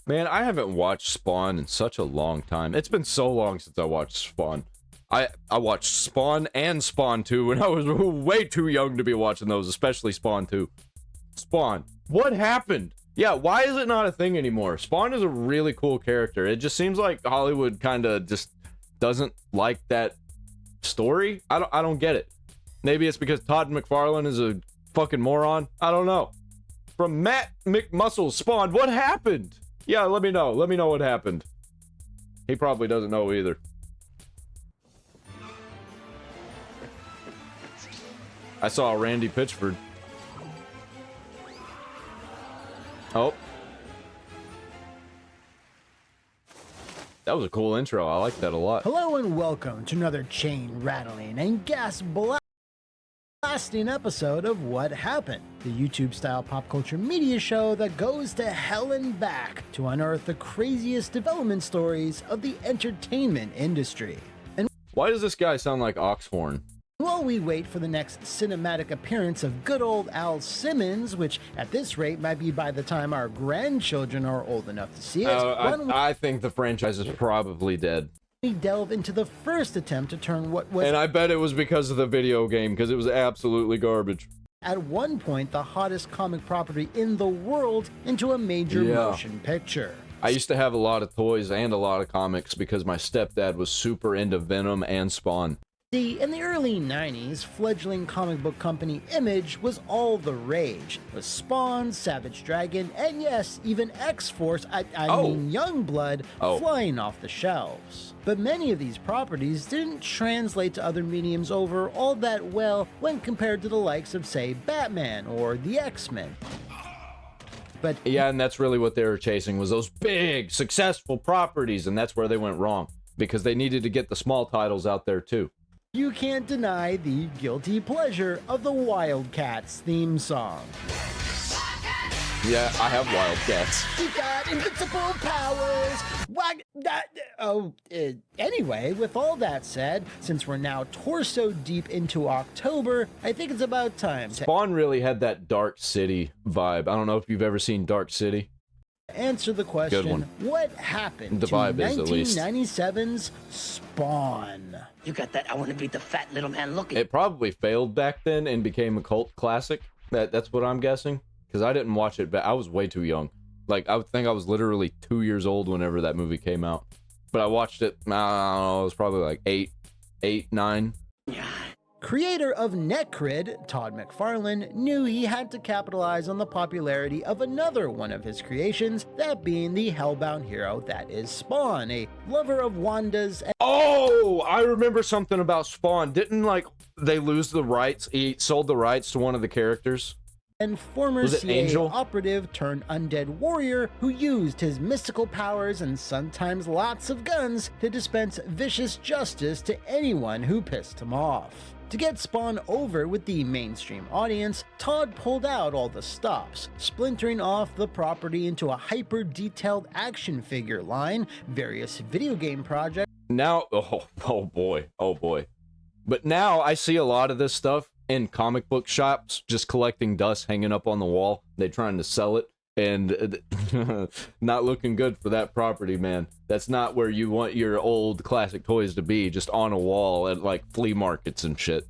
Man, I haven't watched Spawn in such a long time. It's been so long since I watched Spawn. I watched Spawn and Spawn 2 when I was way too young to be watching those, especially Spawn 2. Spawn. What happened? Yeah, why is it not a thing anymore? Spawn is a really cool character. It just seems like Hollywood kind of just doesn't like that story. I don't get it. Maybe it's because Todd McFarlane is a fucking moron. I don't know. From Matt McMuscle Spawn, what happened? Yeah, let me know. Let me know what happened. He probably doesn't know either. I saw Randy Pitchford. Oh. That was a cool intro. I like that a lot. Hello and welcome to another chain rattling and gas blasting episode of What Happened, the YouTube-style pop culture media show that goes to hell and back to unearth the craziest development stories of the entertainment industry. And why does this guy sound like Oxhorn? while we wait for the next cinematic appearance of good old Al Simmons, which at this rate might be by the time our grandchildren are old enough to see it, I think the franchise is probably dead. we delve into the first attempt to turn what was... And I bet it was because of the video game, because it was absolutely garbage. At one point, the hottest comic property in the world into a major motion picture. I used to have a lot of toys and a lot of comics because my stepdad was super into Venom and Spawn. See, in the early 90s, fledgling comic book company Image was all the rage, with Spawn, Savage Dragon, and yes, even X-Force, I mean Youngblood, flying off the shelves. But many of these properties didn't translate to other mediums over all that well when compared to the likes of, say, Batman or the X-Men. But yeah, and that's really what they were chasing, was those big, successful properties, and that's where they went wrong, because they needed to get the small titles out there too. You can't deny the guilty pleasure of the Wildcats theme song. Yeah, I have Wildcats. You got invincible powers. Anyway, with all that said, since we're now torso deep into October, I think it's about time to Spawn really had that Dark City vibe. I don't know if you've ever seen Dark City. Answer the question, what happened to 1997's Spawn? You got that? I want to be the fat little man looking. It probably failed back then and became a cult classic. That's what I'm guessing. Because I didn't watch it, but I was way too young. Like, I would think I was literally 2 years old whenever that movie came out. But I watched it, I don't know, it was probably like 8, 9. Yeah. Creator of Netcrid, Todd McFarlane, knew he had to capitalize on the popularity of another one of his creations, that being the hellbound hero that is Spawn, a lover of Wanda's... Oh, I remember something about Spawn. Didn't, like, they lose the rights? He sold the rights to one of the characters? And former CIA operative turned undead warrior who used his mystical powers and sometimes lots of guns to dispense vicious justice to anyone who pissed him off. To get Spawn over with the mainstream audience, Todd pulled out all the stops, splintering off the property into a hyper-detailed action figure line, various video game projects. Now, oh boy. But now I see a lot of this stuff in comic book shops, just collecting dust hanging up on the wall. They're trying to sell it, and not looking good for that property, man. That's not where you want your old classic toys to be, just on a wall at like flea markets and shit.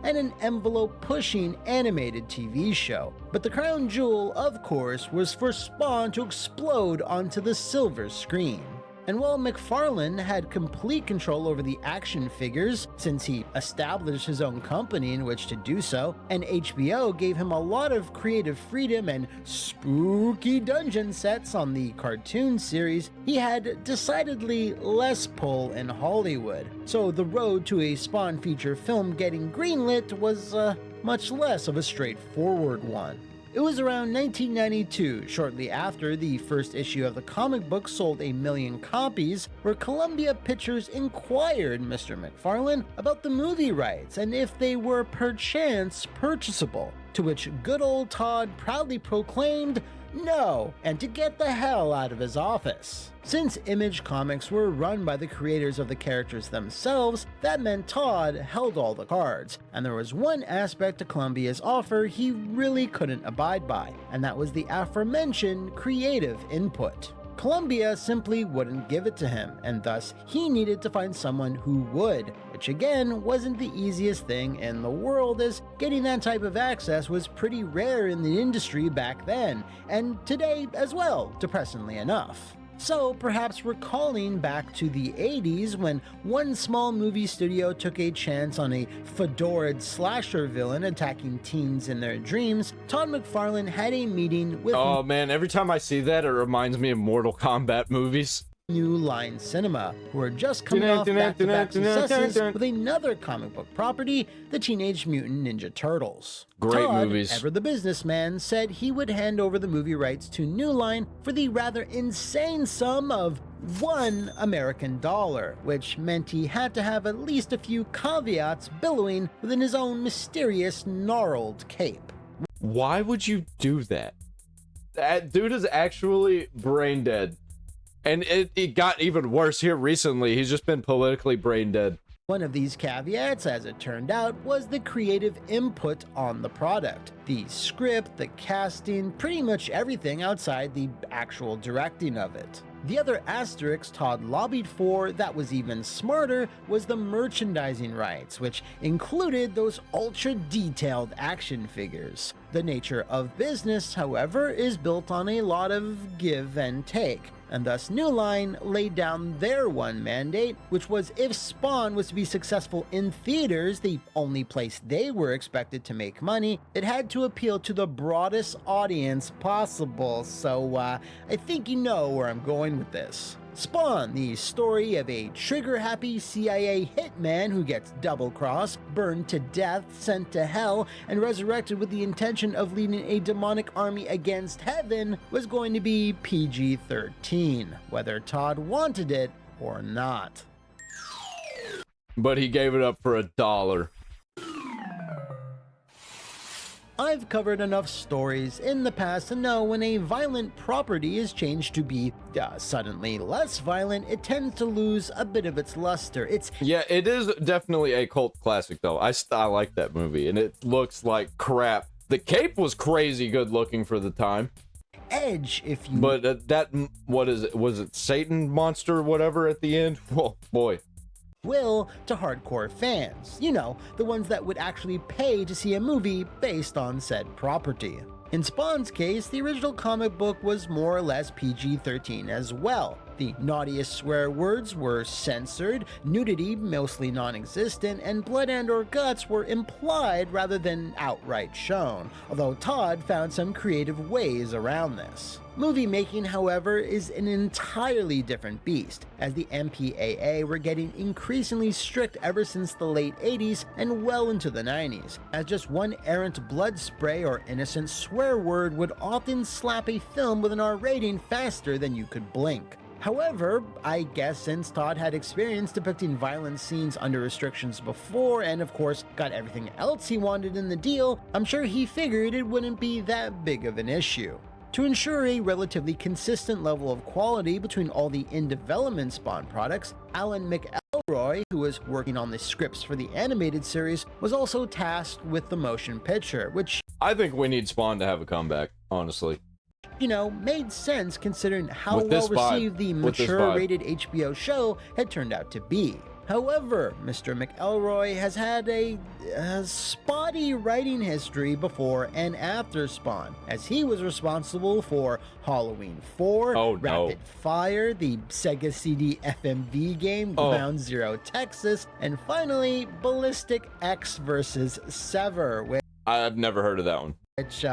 And an envelope-pushing animated TV show. But the crown jewel, of course, was for Spawn to explode onto the silver screen. And while McFarlane had complete control over the action figures, since he established his own company in which to do so, and HBO gave him a lot of creative freedom and spooky dungeon sets on the cartoon series, he had decidedly less pull in Hollywood. So the road to a Spawn feature film getting greenlit was much less of a straightforward one. It was around 1992, shortly after the first issue of the comic book sold 1 million copies, where Columbia Pictures inquired Mr. McFarlane about the movie rights and if they were perchance purchasable, to which good old Todd proudly proclaimed no, and to get the hell out of his office. Since Image Comics were run by the creators of the characters themselves, that meant Todd held all the cards, and there was one aspect to Columbia's offer he really couldn't abide by, and that was the aforementioned creative input. Columbia simply wouldn't give it to him, and thus he needed to find someone who would, which again wasn't the easiest thing in the world, as getting that type of access was pretty rare in the industry back then, and today as well, depressingly enough. So perhaps recalling back to the 80s when one small movie studio took a chance on a fedored slasher villain attacking teens in their dreams, Todd McFarlane had a meeting with Oh man, every time I see that, it reminds me of Mortal Kombat movies. New Line Cinema, who are just coming off back-to-back successes with another comic book property, the Teenage Mutant Ninja Turtles. Great Todd, movies. ever the businessman, said he would hand over the movie rights to New Line for the rather insane sum of $1 American, which meant he had to have at least a few caveats billowing within his own mysterious gnarled cape. Why would you do that? That dude is actually brain dead. And it got even worse here recently. He's just been politically brain dead. One of these caveats, as it turned out, was the creative input on the product. The script, the casting, pretty much everything outside the actual directing of it. The other asterisk Todd lobbied for that was even smarter was the merchandising rights, which included those ultra-detailed action figures. The nature of business, however, is built on a lot of give and take, and thus New Line laid down their one mandate, which was if Spawn was to be successful in theaters, the only place they were expected to make money, it had to appeal to the broadest audience possible, so I think you know where I'm going with this. Spawn, the story of a trigger-happy CIA hitman who gets double-crossed, burned to death, sent to hell, and resurrected with the intention of leading a demonic army against heaven, was going to be PG-13, whether Todd wanted it or not. But he gave it up for $1. I've covered enough stories in the past to know when a violent property is changed to be suddenly less violent, it tends to lose a bit of its luster. Yeah, it is definitely a cult classic, though. I like that movie, and it looks like crap. The cape was crazy good looking for the time. Edge, if you... But what is it? Was it Satan monster or whatever at the end? Oh, boy. will to hardcore fans. You know, the ones that would actually pay to see a movie based on said property. In Spawn's case, the original comic book was more or less PG-13 as well. The naughtiest swear words were censored, nudity mostly non-existent, and blood and/or guts were implied rather than outright shown, although Todd found some creative ways around this. Movie making, however, is an entirely different beast, as the MPAA were getting increasingly strict ever since the late 80s and well into the 90s, as just one errant blood spray or innocent swear word would often slap a film with an R rating faster than you could blink. However, I guess since Todd had experience depicting violent scenes under restrictions before, and of course got everything else he wanted in the deal, I'm sure he figured it wouldn't be that big of an issue. To ensure a relatively consistent level of quality between all the in-development Spawn products, Alan McElroy, who was working on the scripts for the animated series, was also tasked with the motion picture, which I think we need Spawn to have a comeback, honestly. You know, made sense considering how well received the mature-rated HBO show had turned out to be. However, Mr. McElroy has had a spotty writing history before and after Spawn, as he was responsible for Halloween 4, Rapid Fire, the Sega CD FMV game Ground Zero Texas, and finally Ballistic X vs. Sever, which I've never heard of that one. Which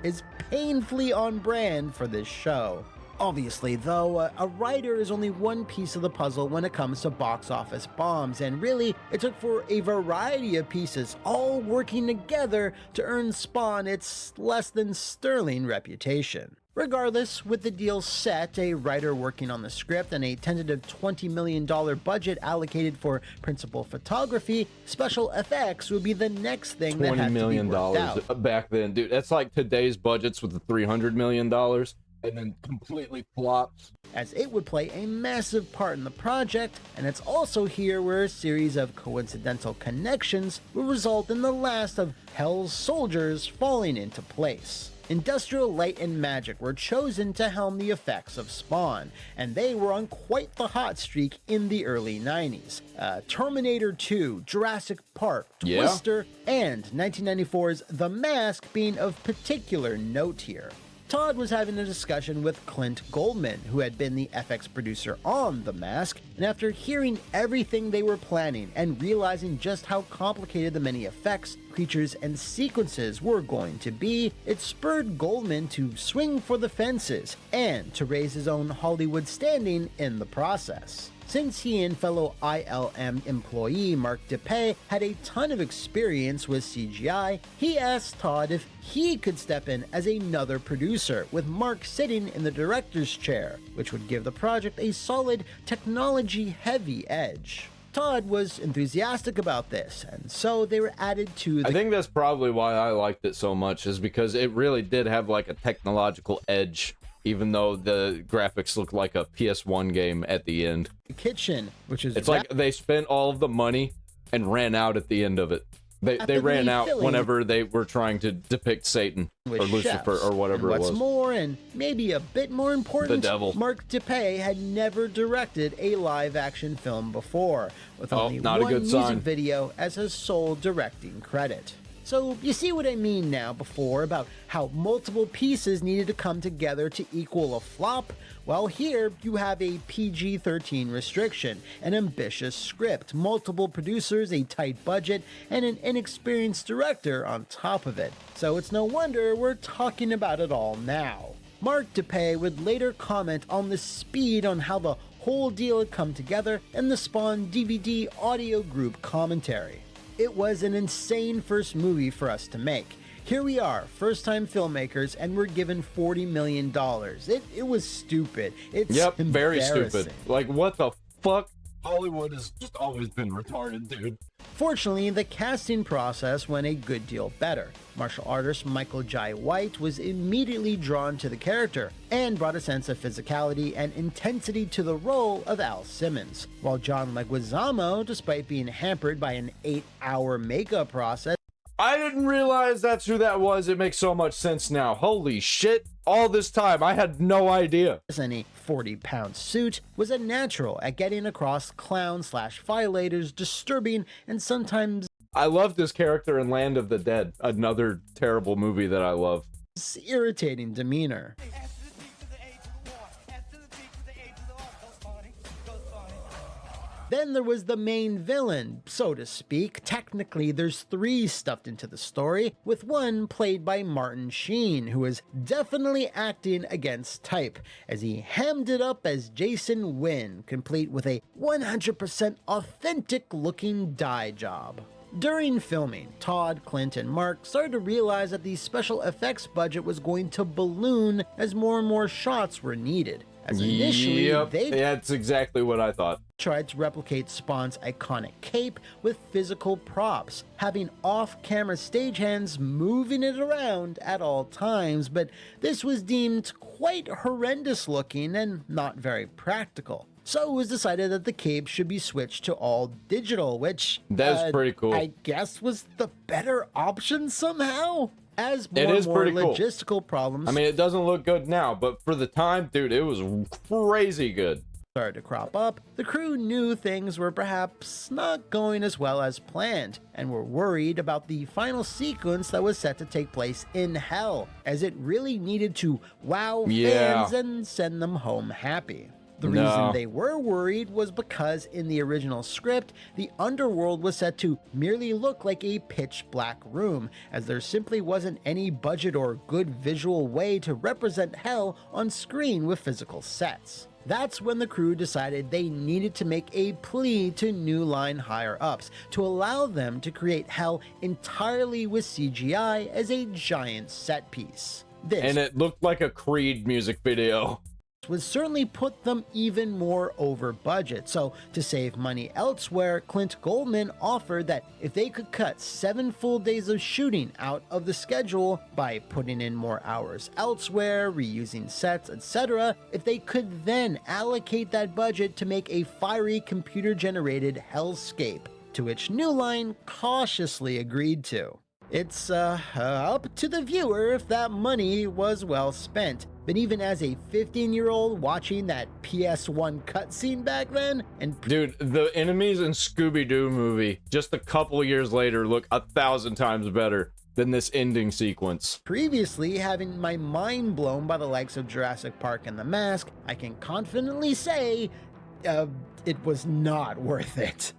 is painfully on brand for this show. Obviously, though, a writer is only one piece of the puzzle when it comes to box office bombs, and really, it took for a variety of pieces all working together to earn Spawn its less than sterling reputation. Regardless, with the deal set, a writer working on the script, and a tentative $20 million budget allocated for principal photography, special effects would be the next thing that had to be worked out. Back then, dude. That's like today's budgets with the $300 million, and then completely flops. As it would play a massive part in the project, and it's also here where a series of coincidental connections will result in the last of Hell's soldiers falling into place. Industrial Light and Magic were chosen to helm the effects of Spawn, and they were on quite the hot streak in the early 90s. Terminator 2, Jurassic Park, Yeah. Twister, and 1994's The Mask being of particular note here. Todd was having a discussion with Clint Goldman, who had been the FX producer on The Mask, and after hearing everything they were planning and realizing just how complicated the many effects, creatures, and sequences were going to be, it spurred Goldman to swing for the fences and to raise his own Hollywood standing in the process. Since he and fellow ILM employee Mark DePay had a ton of experience with CGI, he asked Todd if he could step in as another producer, with Mark sitting in the director's chair, which would give the project a solid technology-heavy edge. Todd was enthusiastic about this, and so they were added to the... I think that's probably why I liked it so much, is because it really did have like a technological edge, even though the graphics look like a PS1 game at the end. kitchen, which is... It's like they spent all of the money and ran out at the end of it. They ran out filling whenever they were trying to depict Satan or with Lucifer chefs. or whatever And it what's was. more, and maybe a bit more important, The devil. Mark DePay had never directed a live-action film before, with Oh, only not a one good music sign. video as his sole directing credit. So you see what I mean now before about how multiple pieces needed to come together to equal a flop? Well, here you have a PG-13 restriction, an ambitious script, multiple producers, a tight budget, and an inexperienced director on top of it. So it's no wonder we're talking about it all now. Mark DePay would later comment on the speed on how the whole deal had come together in the Spawn DVD audio group commentary. It was an insane first movie for us to make. Here we are, first-time filmmakers, and we're given $40 million. It was stupid. It's Yep, very stupid. embarrassing. Like, what the fuck? Hollywood has just always been retarded, dude. Fortunately, the casting process went a good deal better. Martial artist Michael Jai White was immediately drawn to the character and brought a sense of physicality and intensity to the role of Al Simmons, while John Leguizamo, despite being hampered by an 8-hour makeup process, I didn't realize that's who that was. It makes so much sense now. Holy shit. All this time, I had no idea. in a 40-pound suit, was a natural at getting across clown/violators disturbing and sometimes I love this character in Land of the Dead, another terrible movie that I love. irritating demeanor. Then there was the main villain, so to speak. Technically, there's 3 stuffed into the story, with one played by Martin Sheen, who is definitely acting against type, as he hammed it up as Jason Wynn, complete with a 100% authentic-looking dye job. During filming, Todd, Clint, and Mark started to realize that the special effects budget was going to balloon as more and more shots were needed. As initially, Yep, they that's exactly what I thought. tried to replicate Spawn's iconic cape with physical props, having off-camera stagehands moving it around at all times, but this was deemed quite horrendous looking and not very practical. So it was decided that the cape should be switched to all digital, which That's pretty cool. I guess was the better option somehow. As It more is and more pretty cool. logistical problems I mean, it doesn't look good now, but for the time, dude, it was crazy good. started to crop up, the crew knew things were perhaps not going as well as planned, and were worried about the final sequence that was set to take place in Hell, as it really needed to wow Yeah. fans and send them home happy. The No. reason they were worried was because in the original script, the underworld was set to merely look like a pitch black room, as there simply wasn't any budget or good visual way to represent Hell on screen with physical sets. That's when the crew decided they needed to make a plea to New Line higher-ups to allow them to create Hell entirely with CGI as a giant set piece. This And it looked like a Creed music video. would certainly put them even more over budget. So to save money elsewhere, Clint Goldman offered that if they could cut 7 full days of shooting out of the schedule by putting in more hours elsewhere, reusing sets, etc., if they could then allocate that budget to make a fiery computer-generated hellscape, to which New Line cautiously agreed to. It's up to the viewer if that money was well spent. But even as a 15-year-old watching that PS1 cutscene back then, and Dude, the enemies in Scooby-Doo movie, just a couple years later, look 1,000 times better than this ending sequence. previously having my mind blown by the likes of Jurassic Park and The Mask, I can confidently say it was not worth it.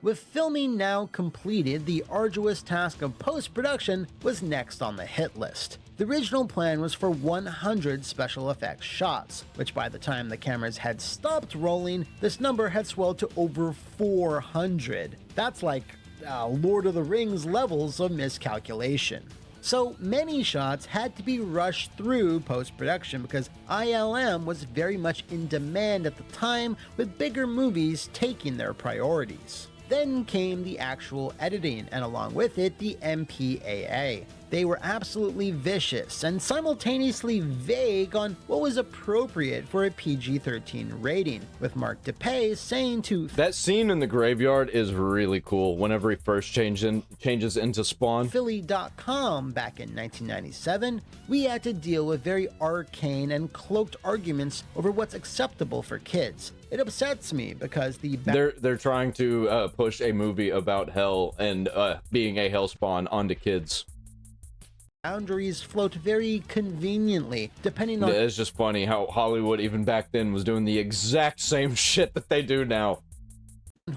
With filming now completed, the arduous task of post-production was next on the hit list. The original plan was for 100 special effects shots, which by the time the cameras had stopped rolling, this number had swelled to over 400. That's like Lord of the Rings levels of miscalculation. So many shots had to be rushed through post-production because ILM was very much in demand at the time, with bigger movies taking their priorities. Then came the actual editing, and along with it, the MPAA. They were absolutely vicious and simultaneously vague on what was appropriate for a PG-13 rating, with Mark DePay saying to That scene in the graveyard is really cool whenever he first changes into Spawn. Philly.com back in 1997, we had to deal with very arcane and cloaked arguments over what's acceptable for kids. It upsets me because They're trying to push a movie about hell and being a hellspawn onto kids. boundaries float very conveniently, depending on It's just funny how Hollywood even back then was doing the exact same shit that they do now.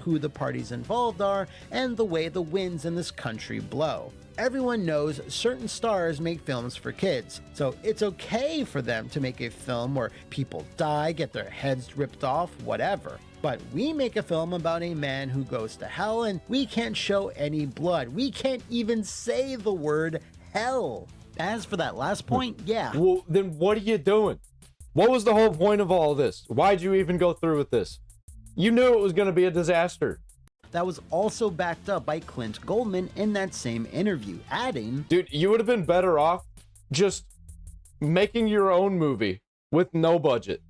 who the parties involved are and the way the winds in this country blow. Everyone knows certain stars make films for kids, so it's okay for them to make a film where people die, get their heads ripped off, whatever. But we make a film about a man who goes to hell and we can't show any blood. We can't even say the word hell. As for that last point, yeah. Well, then what are you doing? What was the whole point of all this? Why'd you even go through with this? You knew it was going to be a disaster. That was also backed up by Clint Goldman in that same interview, adding, Dude, you would have been better off just making your own movie with no budget.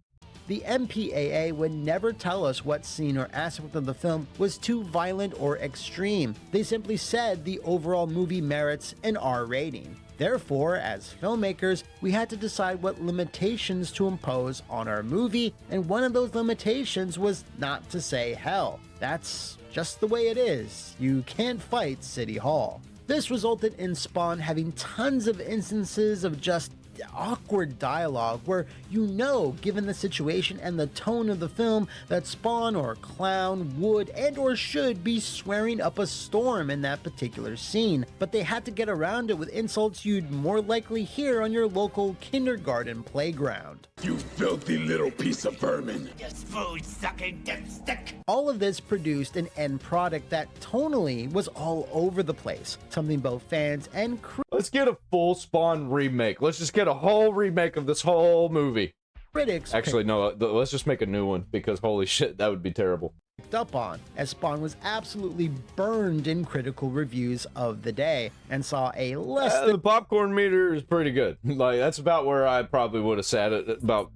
the MPAA would never tell us what scene or aspect of the film was too violent or extreme. They simply said the overall movie merits an R rating. Therefore, as filmmakers, we had to decide what limitations to impose on our movie, and one of those limitations was not to say hell. That's just the way it is. You can't fight City Hall. This resulted in Spawn having tons of instances of just awkward dialogue where you know, given the situation and the tone of the film, that Spawn or Clown would and or should be swearing up a storm in that particular scene, but they had to get around it with insults you'd more likely hear on your local kindergarten playground. You filthy little piece of vermin. Just food-sucking dipstick. All of this produced an end product that tonally was all over the place, something both fans and Let's get a full Spawn remake. Let's just get a whole remake of this whole movie. critics Actually, no, let's just make a new one because holy shit, that would be terrible. picked up on, as Spawn was absolutely burned in critical reviews of the day and saw a less The popcorn meter is pretty good. Like, that's about where I probably would have sat it, about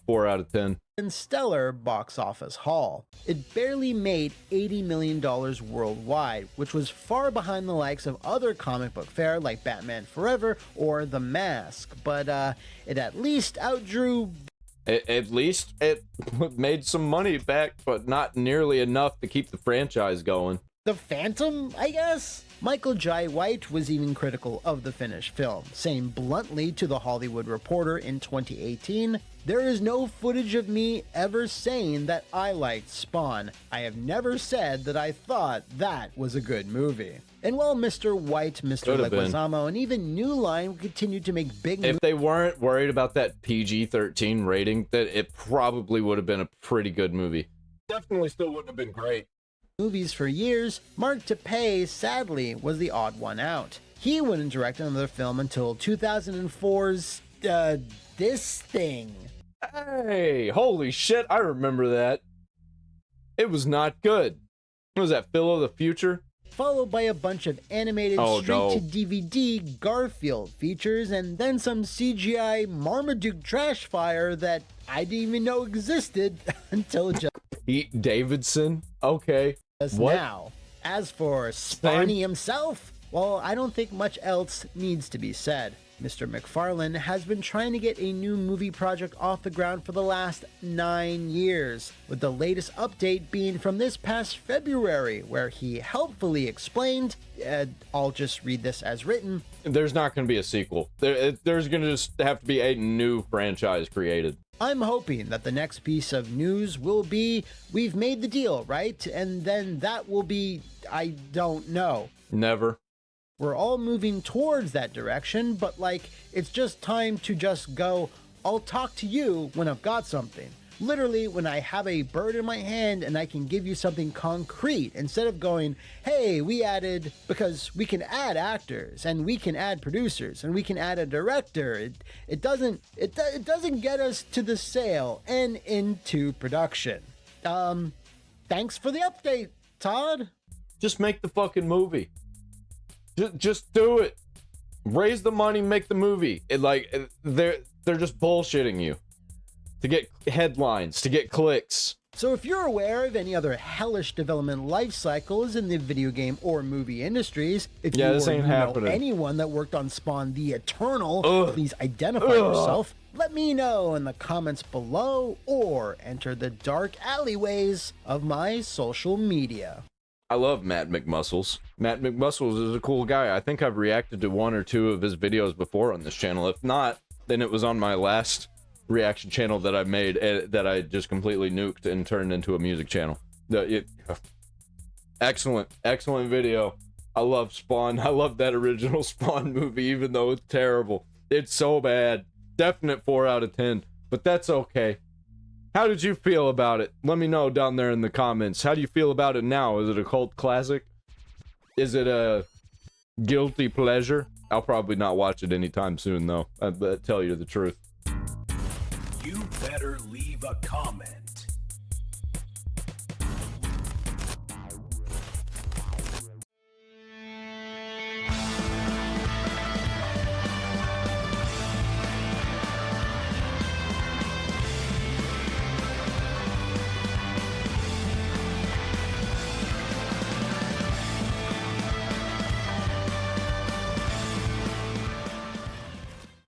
4 out of 10. than stellar box office haul. It barely made $80 million worldwide, which was far behind the likes of other comic book fare like Batman Forever or The Mask, but it at least outdrew At least it made some money back, but not nearly enough to keep the franchise going. The Phantom, I guess? Michael Jai White was even critical of the finished film, saying bluntly to The Hollywood Reporter in 2018, "There is no footage of me ever saying that I liked Spawn. I have never said that I thought that was a good movie." And while Mr. White, Mr. Could have been. Leguizamo, and even New Line continued to make big If they weren't worried about that PG-13 rating, that it probably would have been a pretty good movie. Definitely still wouldn't have been great. movies for years, Mark DePay, sadly, was the odd one out. He wouldn't direct another film until 2004's, This Thing. Hey, holy shit, I remember that. It was not good. What was that, Phil of the Future? Followed by a bunch of animated Oh, no. straight-to-DVD Garfield features, and then some CGI Marmaduke trash fire that I didn't even know existed until just Pete Davidson? Okay. What? now. As for Spawny himself, well, I don't think much else needs to be said. Mr. McFarlane has been trying to get a new movie project off the ground for the last 9 years, with the latest update being from this past February, where he helpfully explained, I'll just read this as written, There's not going to be a sequel. There's going to just have to be a new franchise created. I'm hoping that the next piece of news will be, we've made the deal, right? And then that will be, I don't know. Never. We're all moving towards that direction, but like, it's just time to just go, I'll talk to you when I've got something. Literally, when I have a bird in my hand and I can give you something concrete, instead of going, hey, we added, because we can add actors and we can add producers and we can add a director. It doesn't get us to the sale and into production. Thanks for the update, Todd. Just make the fucking movie. Just do it. Raise the money, make the movie. They're just bullshitting you to get headlines, to get clicks. So if you're aware of any other hellish development life cycles in the video game or movie industries, if Yeah, you this or ain't you know happening. anyone that worked on Spawn the Eternal, please identify Ugh. yourself. Let me know in the comments below or enter the dark alleyways of my social media. I love Matt McMuscles. Matt McMuscles is a cool guy. I think I've reacted to 1 or 2 of his videos before on this channel. If not, then it was on my last reaction channel that I made that I just completely nuked and turned into a music channel. Excellent video. I love Spawn. I love that original Spawn movie, even though it's terrible. It's so bad. Definite 4 out of 10, but that's okay. How did you feel about it? Let me know down there in the comments. How do you feel about it now? Is it a cult classic? Is it a guilty pleasure? I'll probably not watch it anytime soon, though. I tell you the truth. You better leave a comment.